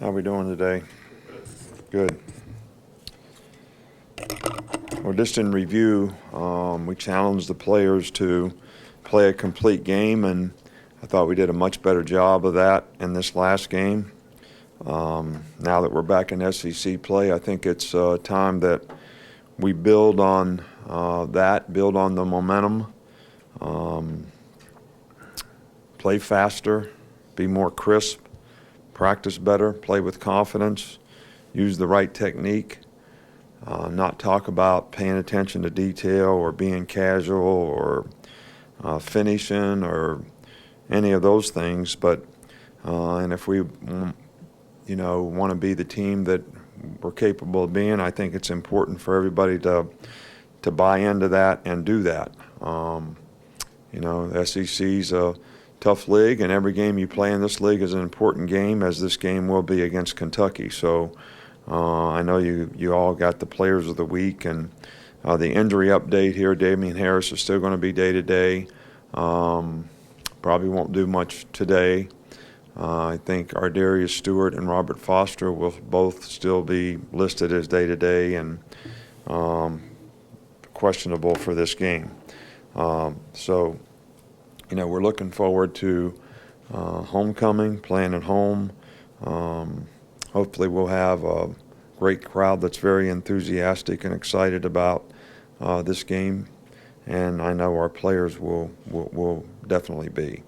How we doing today? Good. Well, just in review, we challenged the players to play a complete game, and I thought we did a much better job of that in this last game. Now that we're back in SEC play, I think it's time that we build on build on the momentum, play faster, be more crisp, practice better, play with confidence, use the right technique, not talk about paying attention to detail or being casual or finishing or any of those things. But and if we, want to be the team that we're capable of being, I think it's important for everybody to buy into that and do that. The SEC's a tough league, and every game you play in this league is an important game, as this game will be against Kentucky. So I know you all got the players of the week, and the injury update here. Damien Harris is still going to be day-to-day. Probably won't do much today. I think ArDarius, Stewart, and Robert Foster will both still be listed as day-to-day and questionable for this game. So we're looking forward to homecoming, playing at home. Hopefully we'll have a great crowd that's very enthusiastic and excited about this game, and I know our players will definitely be.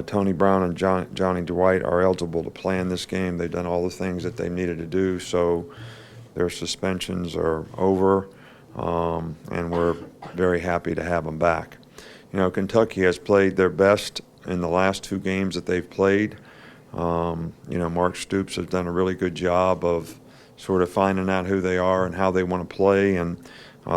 Tony Brown and Johnny Dwight are eligible to play in this game. They've done all the things that they needed to do, so their suspensions are over, and we're very happy to have them back. Kentucky has played their best in the last two games that they've played. Mark Stoops has done a really good job of sort of finding out who they are and how they want to play, and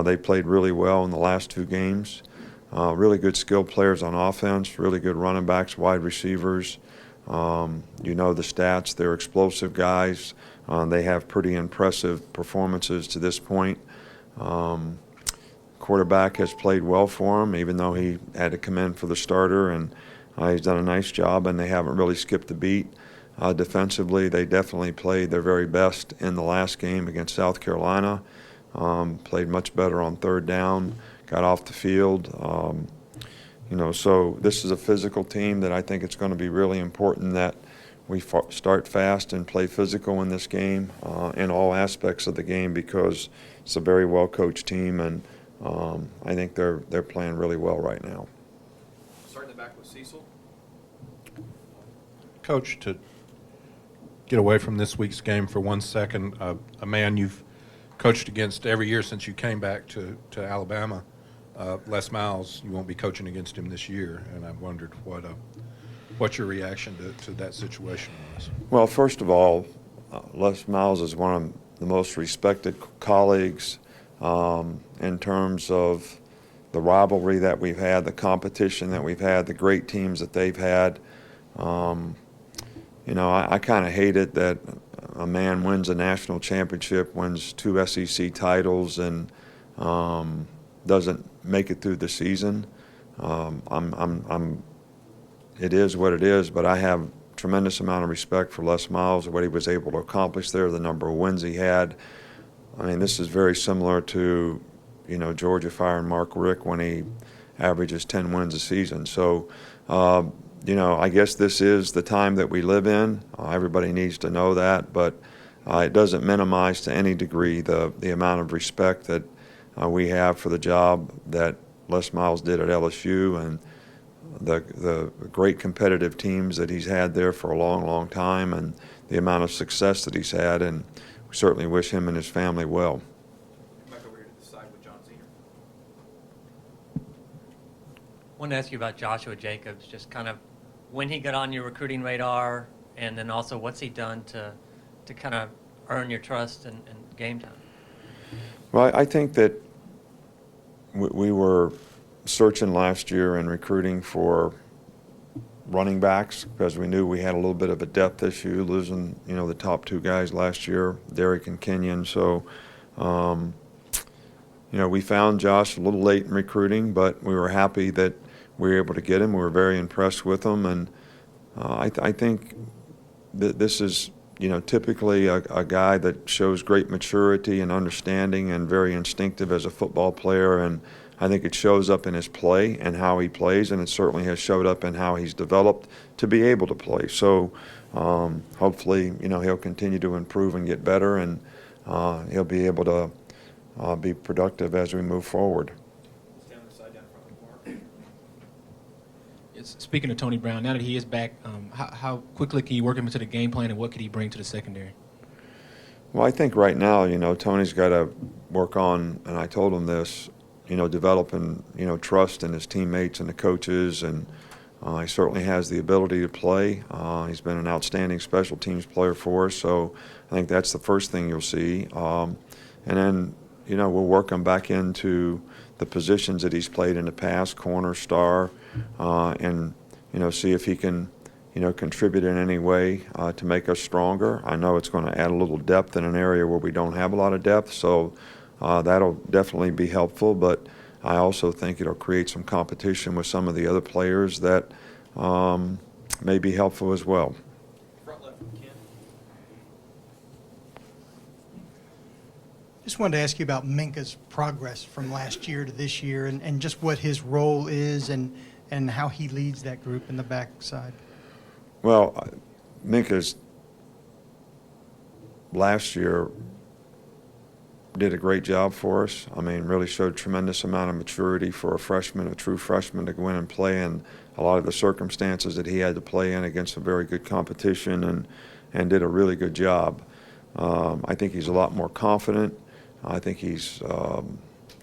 they played really well in the last two games. Really good skilled players on offense, really good running backs, wide receivers. The stats. They're explosive guys. They have pretty impressive performances to this point. Quarterback has played well for him, even though he had to come in for the starter, and he's done a nice job, and they haven't really skipped a beat. Defensively, they definitely played their very best in the last game against South Carolina. Played much better on third down, got off the field. So this is a physical team that I think it's going to be really important that we start fast and play physical in this game, in all aspects of the game, because it's a very well-coached team, and I think they're playing really well right now. Starting the back with Cecil. Coach, to get away from this week's game for 1 second, a man you've coached against every year since you came back to Alabama, Les Miles, you won't be coaching against him this year, and I wondered what your reaction to that situation was. Well, first of all, Les Miles is one of the most respected colleagues in terms of the rivalry that we've had, the competition that we've had, the great teams that they've had. I kind of hate it that a man wins a national championship, wins two SEC titles, and doesn't make it through the season. It is what it is, but I have tremendous amount of respect for Les Miles, what he was able to accomplish there, the number of wins he had. I mean, this is very similar to, Georgia firing Mark Richt when he averages 10 wins a season. So, I guess this is the time that we live in. Everybody needs to know that, but it doesn't minimize to any degree the amount of respect that we have for the job that Les Miles did at LSU, and the great competitive teams that he's had there for a long, long time, and the amount of success that he's had, and we certainly wish him and his family well. Back over here to the side with John Senior. I wanted to ask you about Joshua Jacobs, just kind of when he got on your recruiting radar, and then also what's he done to kind of earn your trust and game time? Well, I think that we were searching last year and recruiting for running backs because we knew we had a little bit of a depth issue, losing the top two guys last year, Derek and Kenyon. So we found Josh a little late in recruiting, but we were happy that we were able to get him. We were very impressed with him, and I think that this is typically a guy that shows great maturity and understanding and very instinctive as a football player, and I think it shows up in his play and how he plays, and it certainly has showed up in how he's developed to be able to play. So hopefully, he'll continue to improve and get better, and he'll be able to be productive as we move forward. Stay on the side down front with Mark. Speaking of Tony Brown, now that he is back, how quickly can you work him into the game plan, and what could he bring to the secondary? Well, I think right now, Tony's got to work on, and I told him this, developing, trust in his teammates and the coaches, and he certainly has the ability to play. He's been an outstanding special teams player for us, so I think that's the first thing you'll see. And then, we'll work him back into the positions that he's played in the past, corner, star, and, see if he can, contribute in any way to make us stronger. I know it's going to add a little depth in an area where we don't have a lot of depth, so that'll definitely be helpful, but I also think it'll create some competition with some of the other players that may be helpful as well. Front left with Ken. Just wanted to ask you about Minka's progress from last year to this year, and just what his role is and how he leads that group in the backside. Well, Minka's last year did a great job for us. I mean, really showed tremendous amount of maturity for a freshman, a true freshman, to go in and play in a lot of the circumstances that he had to play in against a very good competition, and did a really good job. I think he's a lot more confident. I think he's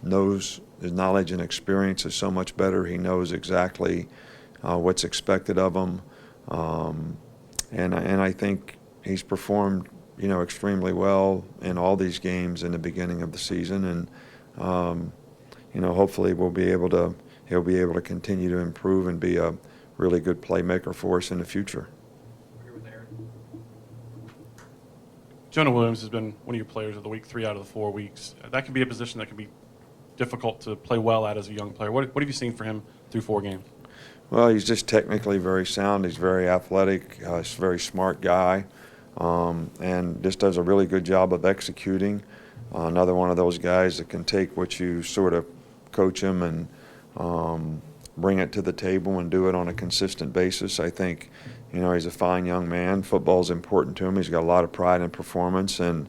knows his knowledge and experience is so much better. He knows exactly what's expected of him, and I think he's performed extremely well in all these games in the beginning of the season, and hopefully he'll be able to continue to improve and be a really good playmaker for us in the future. We're here with Aaron. Jonah Williams has been one of your players of the week 3 out of the 4 weeks. That can be a position that can be difficult to play well at as a young player. What have you seen for him through 4 games? Well, he's just technically very sound. He's very athletic. He's a very smart guy, and just does a really good job of executing. Another one of those guys that can take what you sort of coach him and bring it to the table and do it on a consistent basis. I think, he's a fine young man. Football's important to him. He's got a lot of pride in performance, and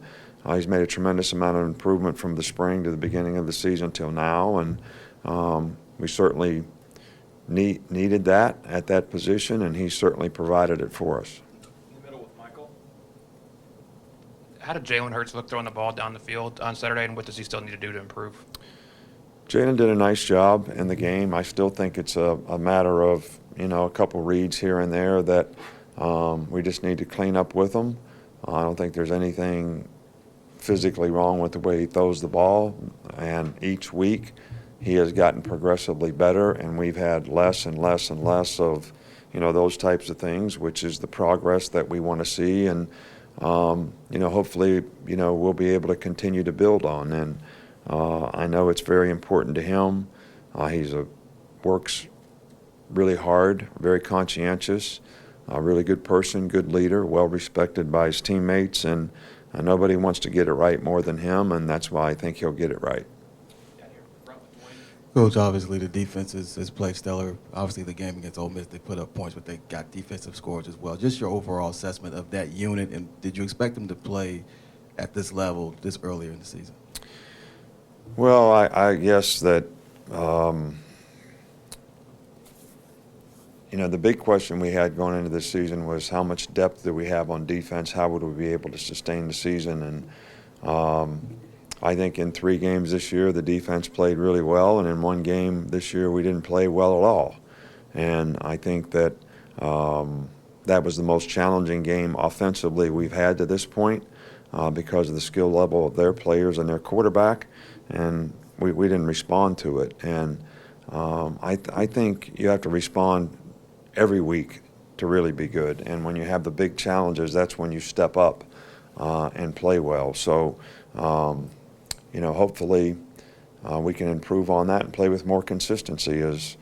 he's made a tremendous amount of improvement from the spring to the beginning of the season till now, and we certainly needed that at that position, and he certainly provided it for us. In the middle with Michael. How did Jalen Hurts look throwing the ball down the field on Saturday, and what does he still need to do to improve? Jalen did a nice job in the game. I still think it's a matter of, a couple reads here and there that we just need to clean up with him. I don't think there's anything physically wrong with the way he throws the ball, and each week he has gotten progressively better, and we've had less and less and less of, those types of things, which is the progress that we want to see, and hopefully, we'll be able to continue to build on. And I know it's very important to him. Works really hard, very conscientious, a really good person, good leader, well respected by his teammates, and nobody wants to get it right more than him, and that's why I think he'll get it right. Down here in front with Dwayne. Coach, obviously the defense has played stellar. Obviously the game against Ole Miss, they put up points, but they got defensive scores as well. Just your overall assessment of that unit, and did you expect them to play at this level this earlier in the season? Well, I guess that, the big question we had going into this season was how much depth do we have on defense? How would we be able to sustain the season? And I think in 3 games this year, the defense played really well, and in 1 game this year, we didn't play well at all. And I think that that was the most challenging game offensively we've had to this point because of the skill level of their players and their quarterback, and we didn't respond to it. And I think you have to respond every week to really be good. And when you have the big challenges, that's when you step up and play well. So, hopefully we can improve on that and play with more consistency is,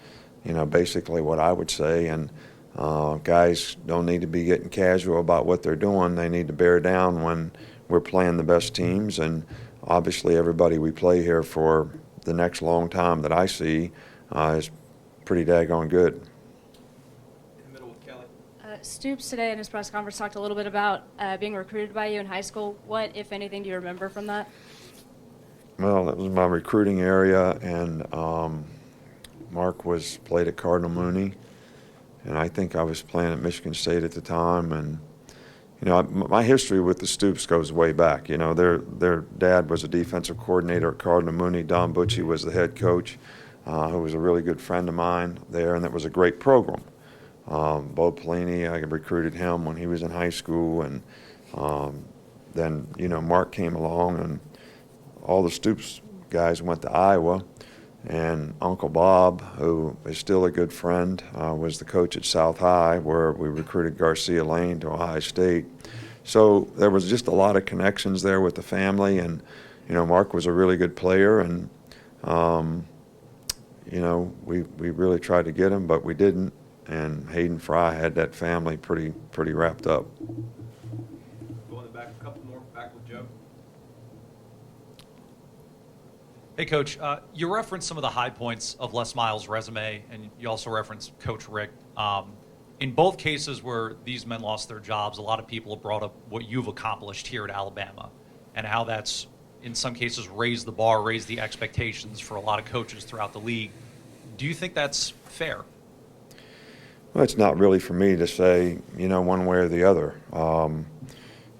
basically what I would say. And Guys don't need to be getting casual about what they're doing. They need to bear down when we're playing the best teams. And obviously everybody we play here for the next long time that I see is pretty daggone good. In the middle with Kelly. Stoops today in his press conference talked a little bit about being recruited by you in high school. What, if anything, do you remember from that? Well, that was my recruiting area, and Mark played at Cardinal Mooney, and I think I was playing at Michigan State at the time. And you know, my history with the Stoops goes way back. You know, their dad was a defensive coordinator at Cardinal Mooney. Don Bucci was the head coach, who was a really good friend of mine there, and that was a great program. Bo Pelini, I recruited him when he was in high school, and then, you know, Mark came along, and all the Stoops guys went to Iowa, and Uncle Bob, who is still a good friend, was the coach at South High, where we recruited Garcia Lane to Ohio State. So there was just a lot of connections there with the family, and, you know, Mark was a really good player, and, you know, we really tried to get him, but we didn't. And Hayden Fry had that family pretty wrapped up. Go in the back, a couple more, back with Joe. Hey, Coach, you referenced some of the high points of Les Miles' resume, and you also referenced Coach Rick. In both cases where these men lost their jobs, a lot of people have brought up what you've accomplished here at Alabama and how that's, in some cases, raised the bar, raised the expectations for a lot of coaches throughout the league. Do you think that's fair? Well, it's not really for me to say, you know, one way or the other. You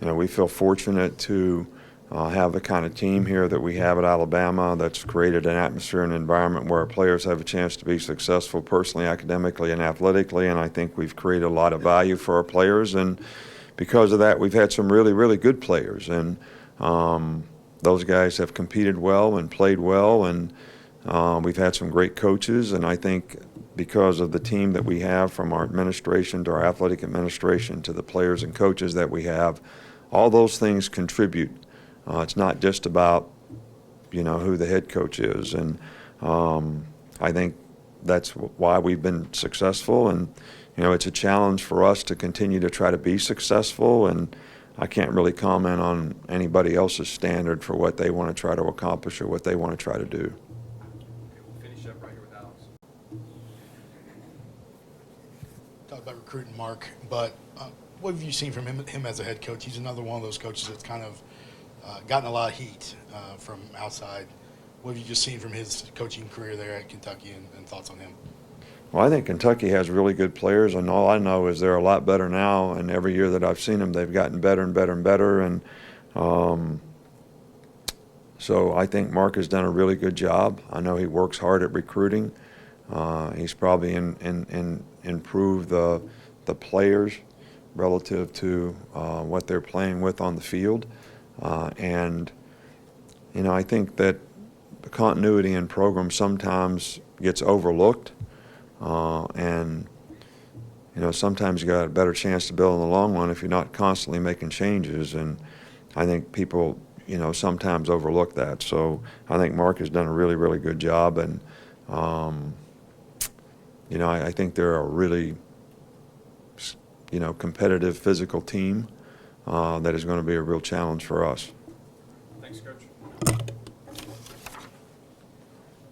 know, we feel fortunate to have the kind of team here that we have at Alabama that's created an atmosphere and environment where our players have a chance to be successful personally, academically, and athletically, and I think we've created a lot of value for our players, and because of that, we've had some really good players, and those guys have competed well and played well, and we've had some great coaches, and I think because of the team that we have, from our administration to our athletic administration to the players and coaches that we have, all those things contribute. It's not just about, you know, who the head coach is, and I think that's why we've been successful, and you know, it's a challenge for us to continue to try to be successful, and I can't really comment on anybody else's standard for what they want to try to accomplish or what they want to try to do. Okay, we'll finish up right here with Alex. Talk about recruiting Mark, but what have you seen from him as a head coach? He's another one of those coaches that's kind of gotten a lot of heat from outside. What have you just seen from his coaching career there at Kentucky, and thoughts on him? Well, I think Kentucky has really good players, and all I know is they're a lot better now, and every year that I've seen them, they've gotten better and better and better, and so I think Mark has done a really good job. I know he works hard at recruiting. He's probably improved the players relative to what they're playing with on the field. And, you know, I think that the continuity in programs sometimes gets overlooked. And, you know, sometimes you got a better chance to build in the long run if you're not constantly making changes. And I think people, you know, sometimes overlook that. So I think Mark has done a really good job. And, you know, I think they're a really, you know, competitive physical team that is going to be a real challenge for us. Thanks, Coach.